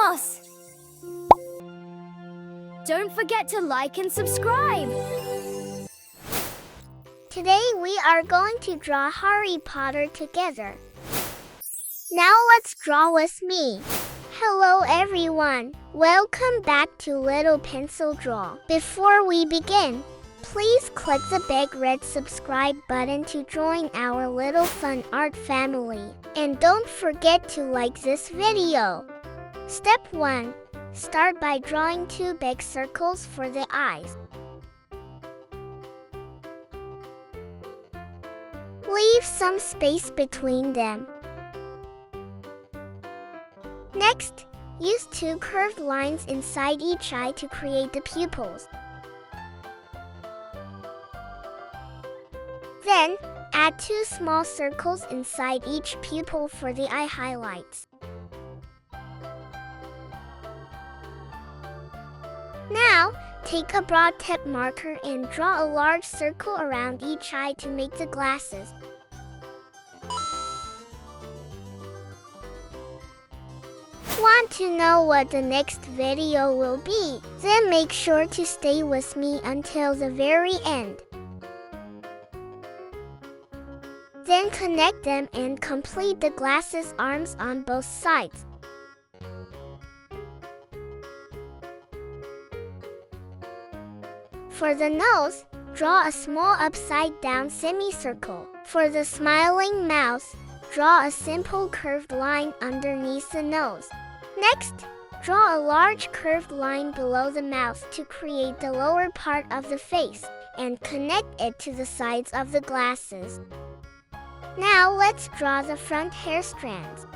¡Vamos! Don't forget to like and subscribe! Today we are going to draw Harry Potter together. Now let's draw with me. Hello everyone. Welcome back to Little Pencil Draw. Before we begin, please click the big red subscribe button to join our little fun art family. And don't forget to like this video. Step 1. Start by drawing 2 big circles for the eyes. Leave some space between them. Next, use 2 curved lines inside each eye to create the pupils. Then, add 2 small circles inside each pupil for the eye highlights. Now, take a broad tip marker and draw a large circle around each eye to make the glasses. Want to know what the next video will be? Then make sure to stay with me until the very end. Then connect them and complete the glasses arms on both sides. For the nose, draw a small upside-down semicircle. For the smiling mouth, draw a simple curved line underneath the nose. Next, draw a large curved line below the mouth to create the lower part of the face, and connect it to the sides of the glasses. Now let's draw the front hair strands.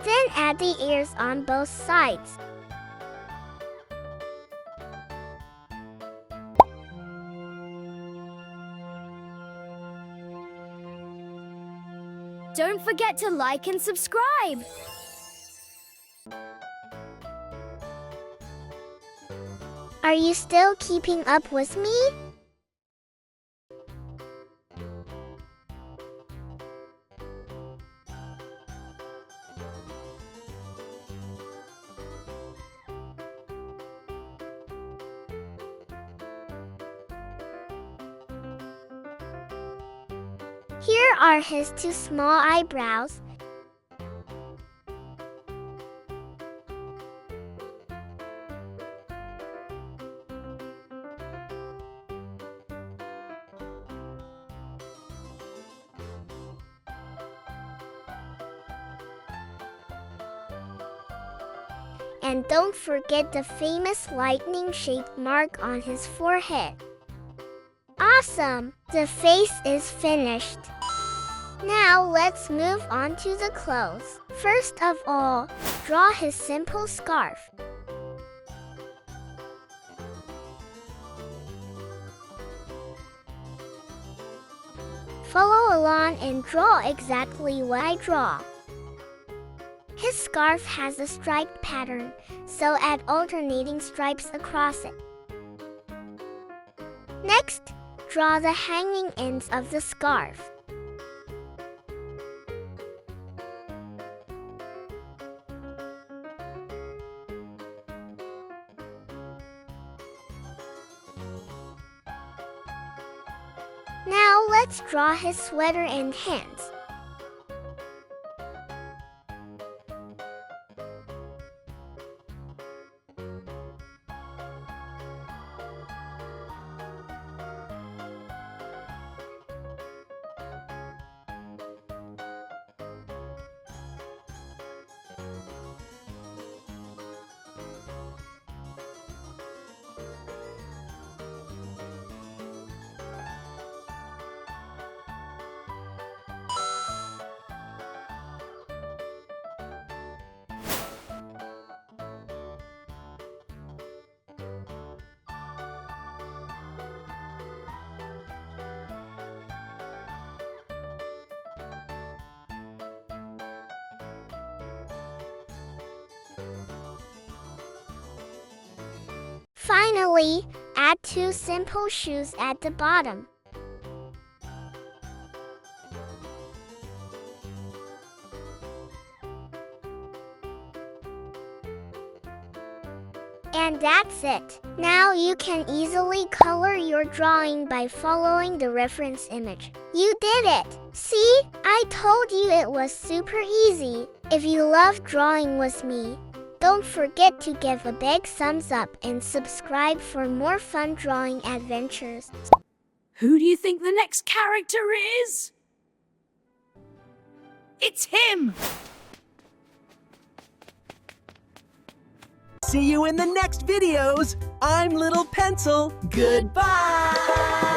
Then add the ears on both sides. Don't forget to like and subscribe! Are you still keeping up with me? Here are his 2 small eyebrows. And don't forget the famous lightning-shaped mark on his forehead. Awesome! The face is finished. Now let's move on to the clothes. First of all, draw his simple scarf. Follow along and draw exactly what I draw. His scarf has a striped pattern, so add alternating stripes across it. Next, draw the hanging ends of the scarf. Now let's draw his sweater and hands. Finally, add 2 simple shoes at the bottom. And that's it. Now you can easily color your drawing by following the reference image. You did it! See? I told you it was super easy. If you love drawing with me, don't forget to give a big thumbs up and subscribe for more fun drawing adventures. Who do you think the next character is? It's him! See you in the next videos. I'm Little Pencil. Goodbye.